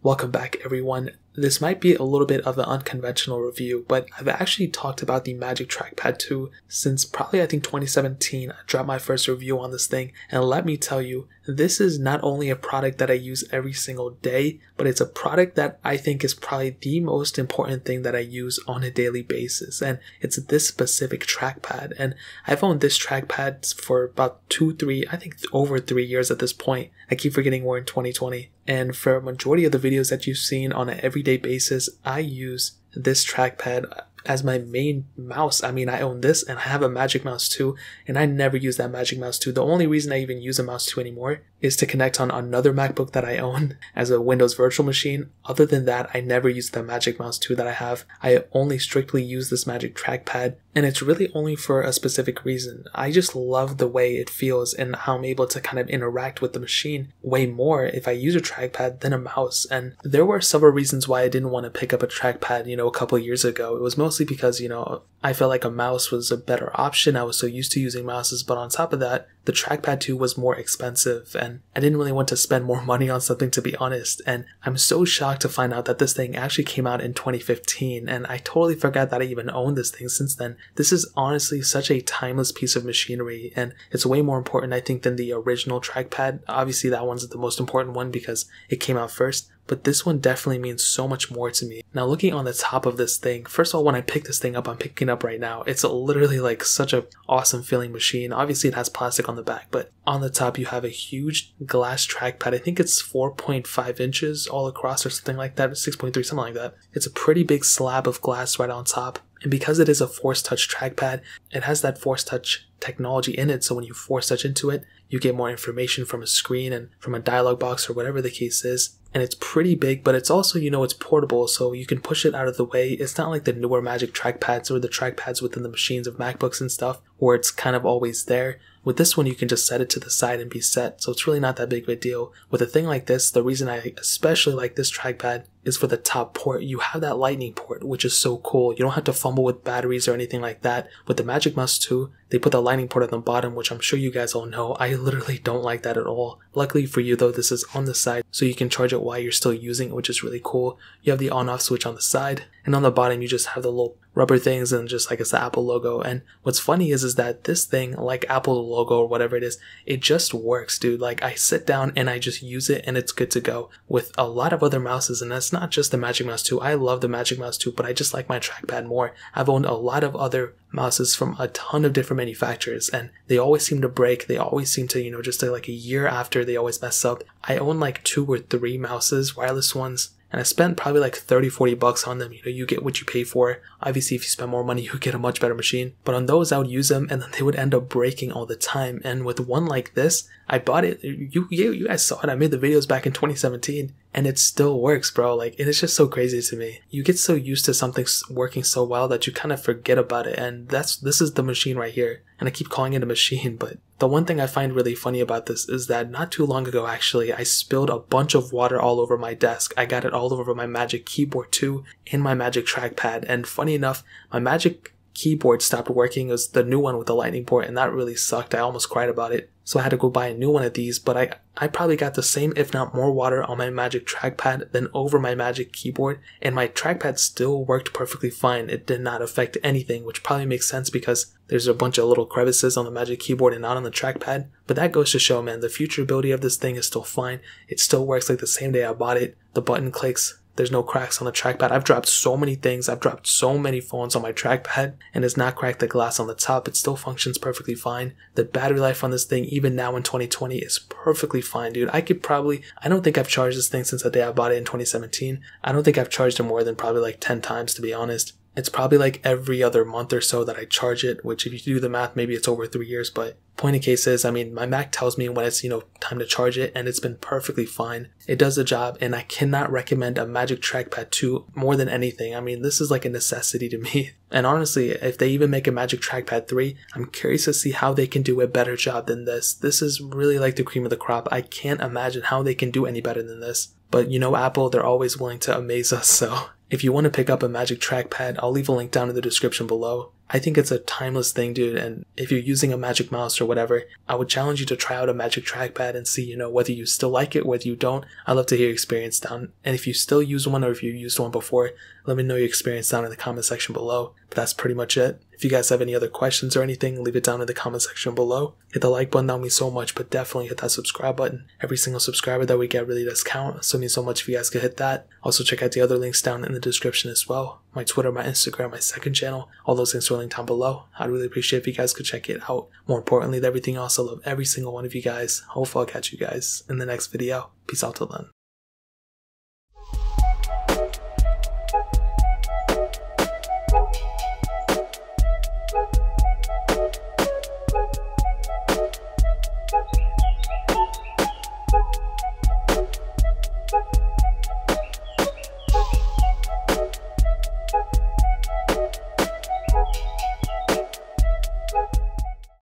Welcome back everyone. This might be a little bit of an unconventional review, but I've actually talked about the Magic Trackpad 2 since probably I think 2017. I dropped my first review on this thing, and let me tell you, this is not only a product that I use every single day, but it's a product that I think is probably the most important thing that I use on a daily basis, and it's this specific trackpad. And I've owned this trackpad for about I think over 3 years at this point. I keep forgetting we're in 2020. And for a majority of the videos that you've seen on an everyday basis, I use this trackpad as my main mouse. I mean, I own this and I have a Magic Mouse 2, and I never use that Magic Mouse 2. The only reason I even use a Mouse 2 anymore is to connect on another MacBook that I own as a Windows virtual machine. Other than that, I never use the Magic Mouse 2 that I have. I only strictly use this Magic Trackpad, and it's really only for a specific reason. I just love the way it feels and how I'm able to kind of interact with the machine way more if I use a trackpad than a mouse. And there were several reasons why I didn't want to pick up a trackpad, a couple of years ago. It was mostly because, I felt like a mouse was a better option. I was so used to using mouses, but on top of that, the trackpad 2 was more expensive, and I didn't really want to spend more money on something, to be honest. And I'm so shocked to find out that this thing actually came out in 2015, and I totally forgot that I even owned this thing since then. This is honestly such a timeless piece of machinery, and it's way more important, I think, than the original trackpad. Obviously, that one's the most important one because it came out first, but this one definitely means so much more to me. Now, looking on the top of this thing, first of all, when I pick this thing up, I'm picking it up right now. It's literally like such a awesome feeling machine. Obviously, it has plastic on the back, but on the top, you have a huge glass trackpad. I think it's 4.5 inches all across or something like that, 6.3, something like that. It's a pretty big slab of glass right on top. And because it is a Force Touch trackpad, it has that Force Touch technology in it, so when you Force Touch into it, you get more information from a screen and from a dialog box or whatever the case is. And it's pretty big, but it's also, it's portable, so you can push it out of the way. It's not like the newer Magic Trackpads or the trackpads within the machines of MacBooks and stuff, where it's kind of always there. With this one, you can just set it to the side and be set, so it's really not that big of a deal. With a thing like this, the reason I especially like this trackpad is for the top port. You have that lightning port, which is so cool. You don't have to fumble with batteries or anything like that. With the Magic Mouse 2, they put the lightning port at the bottom, which I'm sure you guys all know. I literally don't like that at all. Luckily for you though, this is on the side, so you can charge it while you're still using it, which is really cool. You have the on-off switch on the side, and on the bottom you just have the little rubber things and just like it's the Apple logo. And what's funny is that this thing, like Apple logo or whatever it is, it just works, dude. Like, I sit down and I just use it and it's good to go. With a lot of other mouses, and that's not just the Magic Mouse 2. I love the Magic Mouse 2, but I just like my trackpad more. I've owned a lot of other mouses from a ton of different manufacturers, and they always seem to break. They always seem to, just like a year after, they always mess up. I own like 2 or 3 mouses, wireless ones, and I spent probably like 30-40 bucks on them. You get what you pay for. Obviously, if you spend more money, you get a much better machine. But on those, I would use them, and then they would end up breaking all the time. And with one like this, I bought it. You guys saw it. I made the videos back in 2017, and it still works, bro. Like, it's just so crazy to me. You get so used to something working so well that you kind of forget about it. And this is the machine right here. And I keep calling it a machine, but the one thing I find really funny about this is that not too long ago, actually, I spilled a bunch of water all over my desk. I got it all over my Magic Keyboard too, and my Magic Trackpad. And funny enough, my Magic Keyboard stopped working. It was the new one with the lightning port, and that really sucked. I almost cried about it. So I had to go buy a new one of these, but I probably got the same, if not more, water on my Magic Trackpad than over my Magic Keyboard, and my trackpad still worked perfectly fine. It did not affect anything, which probably makes sense because there's a bunch of little crevices on the Magic Keyboard and not on the trackpad. But that goes to show, man, the futurability of this thing is still fine. It still works like the same day I bought it. The button clicks. There's no cracks on the trackpad. I've dropped so many things. I've dropped so many phones on my trackpad, and it's not cracked the glass on the top. It still functions perfectly fine. The battery life on this thing, even now in 2020, is perfectly fine, dude. I don't think I've charged this thing since the day I bought it in 2017. I don't think I've charged it more than probably like 10 times, to be honest. It's probably like every other month or so that I charge it, which if you do the math, maybe it's over 3 years, but point of case is, my Mac tells me when it's, time to charge it, and it's been perfectly fine. It does the job, and I cannot recommend a Magic Trackpad 2 more than anything. This is like a necessity to me. And honestly, if they even make a Magic Trackpad 3, I'm curious to see how they can do a better job than this. This is really like the cream of the crop. I can't imagine how they can do any better than this. But Apple, they're always willing to amaze us, so if you want to pick up a Magic Trackpad, I'll leave a link down in the description below. I think it's a timeless thing, dude. And if you're using a Magic Mouse or whatever, I would challenge you to try out a Magic Trackpad and see, whether you still like it, whether you don't. I'd love to hear your experience down. And if you still use one or if you used one before, let me know your experience down in the comment section below. But that's pretty much it. If you guys have any other questions or anything, leave it down in the comment section below. Hit the like button, that would mean so much, but definitely hit that subscribe button. Every single subscriber that we get really does count, so it means so much if you guys could hit that. Also check out the other links down in the description as well. My Twitter, my Instagram, my second channel, all those links are linked down below. I'd really appreciate if you guys could check it out. More importantly than everything else, I love every single one of you guys. Hopefully I'll catch you guys in the next video. Peace out till then.